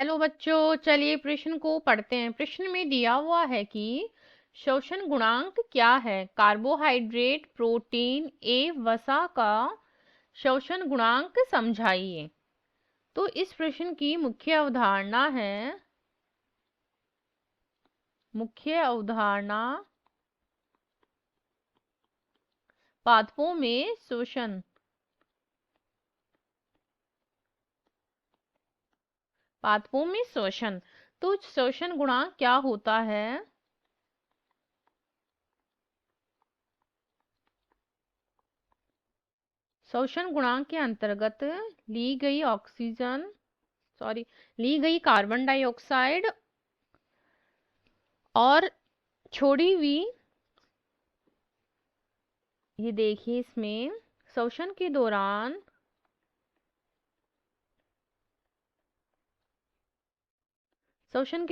Hello बच्चों, चलिए प्रश्न को पढ़ते हैं। प्रश्न में दिया हुआ है कि शोषण गुणांक क्या है। कार्बोहाइड्रेट, प्रोटीन, वसा का शोषण गुणांक समझाइए। तो इस प्रश्न की मुख्य अवधारणा पादपों में शोषण तो शोषण गुणांक क्या होता है। शोषण गुणांक के अंतर्गत ली गई ली गई कार्बन डाइऑक्साइड और छोड़ी हुई, ये देखिए इसमें शोषण के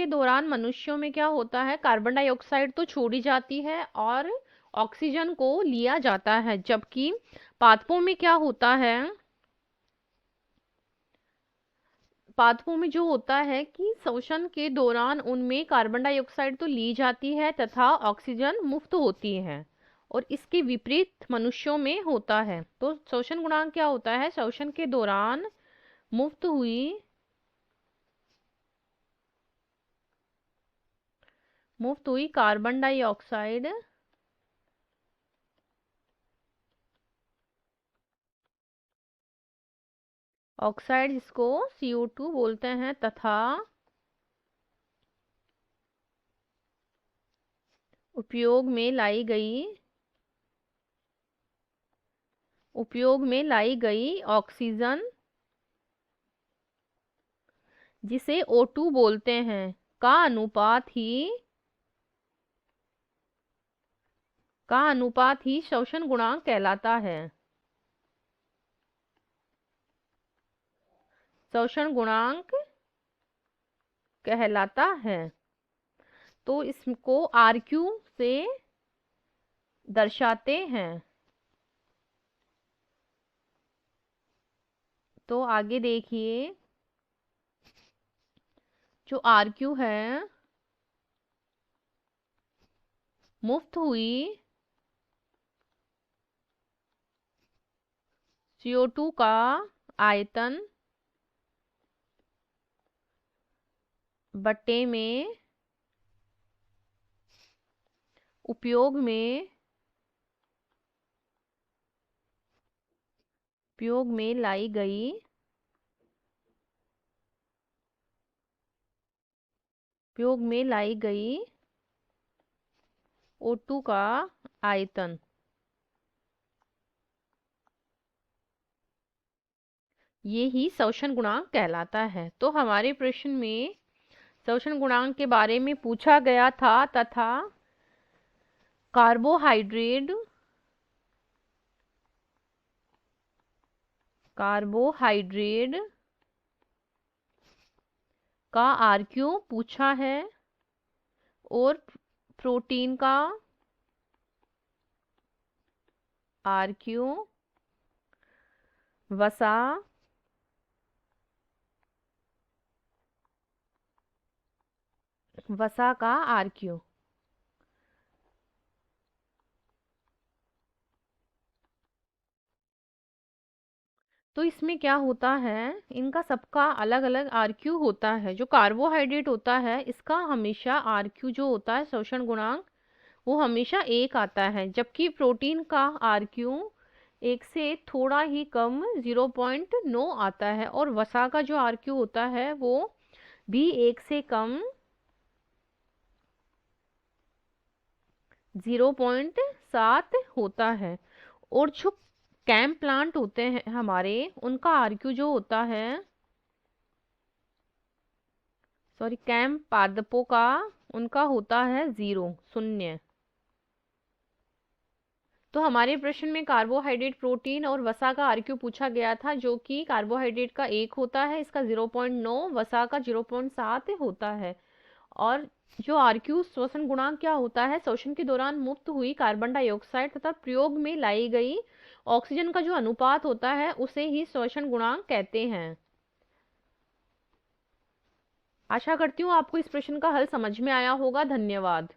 दौरान मनुष्यों में क्या होता है, कार्बन डाइऑक्साइड तो छोड़ी जाती है और ऑक्सीजन को लिया जाता है। जबकि पादपों में क्या होता है, पादपों में जो होता है कि शोषण के दौरान उनमें कार्बन डाइऑक्साइड तो ली जाती है तथा ऑक्सीजन मुक्त होती है, और इसके विपरीत मनुष्यों में होता है। तो शोषण गुणांक क्या होता है, शोषण के दौरान मुक्त हुई कार्बन डाइऑक्साइड जिसको CO2 बोलते हैं, तथा उपयोग में लाई गई ऑक्सीजन, जिसे O2 बोलते हैं, का अनुपात ही शोषण गुणांक कहलाता है। शोषण गुणांक कहलाता है। तो इसको RQ से दर्शाते हैं। तो आगे देखिए, जो RQ है, मुक्त हुई CO2 का आयतन बट्टे में उपयोग में लाई गई O2 का आयतन, ये ही शोषण गुणांक कहलाता है। तो हमारे प्रश्न में शोषण गुणांक के बारे में पूछा गया था तथा कार्बोहाइड्रेट का RQ पूछा है, और प्रोटीन का RQ, वसा का RQ। तो इसमें क्या होता है, इनका सबका अलग अलग RQ होता है। जो कार्बोहाइड्रेट होता है, इसका हमेशा RQ जो होता है, शोषण गुणांक, वो हमेशा 1 आता है। जबकि प्रोटीन का RQ 1 से थोड़ा ही कम 0.9 आता है, और वसा का जो RQ होता है वो भी 1 से कम 0.7 होता है। और जो कैम प्लांट होते हैं हमारे, उनका RQ जो होता है, कैम पादपों का, उनका होता है 0। तो हमारे प्रश्न में कार्बोहाइड्रेट, प्रोटीन और वसा का RQ पूछा गया था, जो कि कार्बोहाइड्रेट का 1 होता है, इसका 0.9, वसा का 0.7 होता है। और जो RQ श्वसन गुणांक क्या होता है, शोषण के दौरान मुक्त हुई कार्बन डाइऑक्साइड तथा प्रयोग में लाई गई ऑक्सीजन का जो अनुपात होता है, उसे ही शोषण गुणांक कहते हैं। आशा करती हूँ आपको इस प्रश्न का हल समझ में आया होगा। धन्यवाद।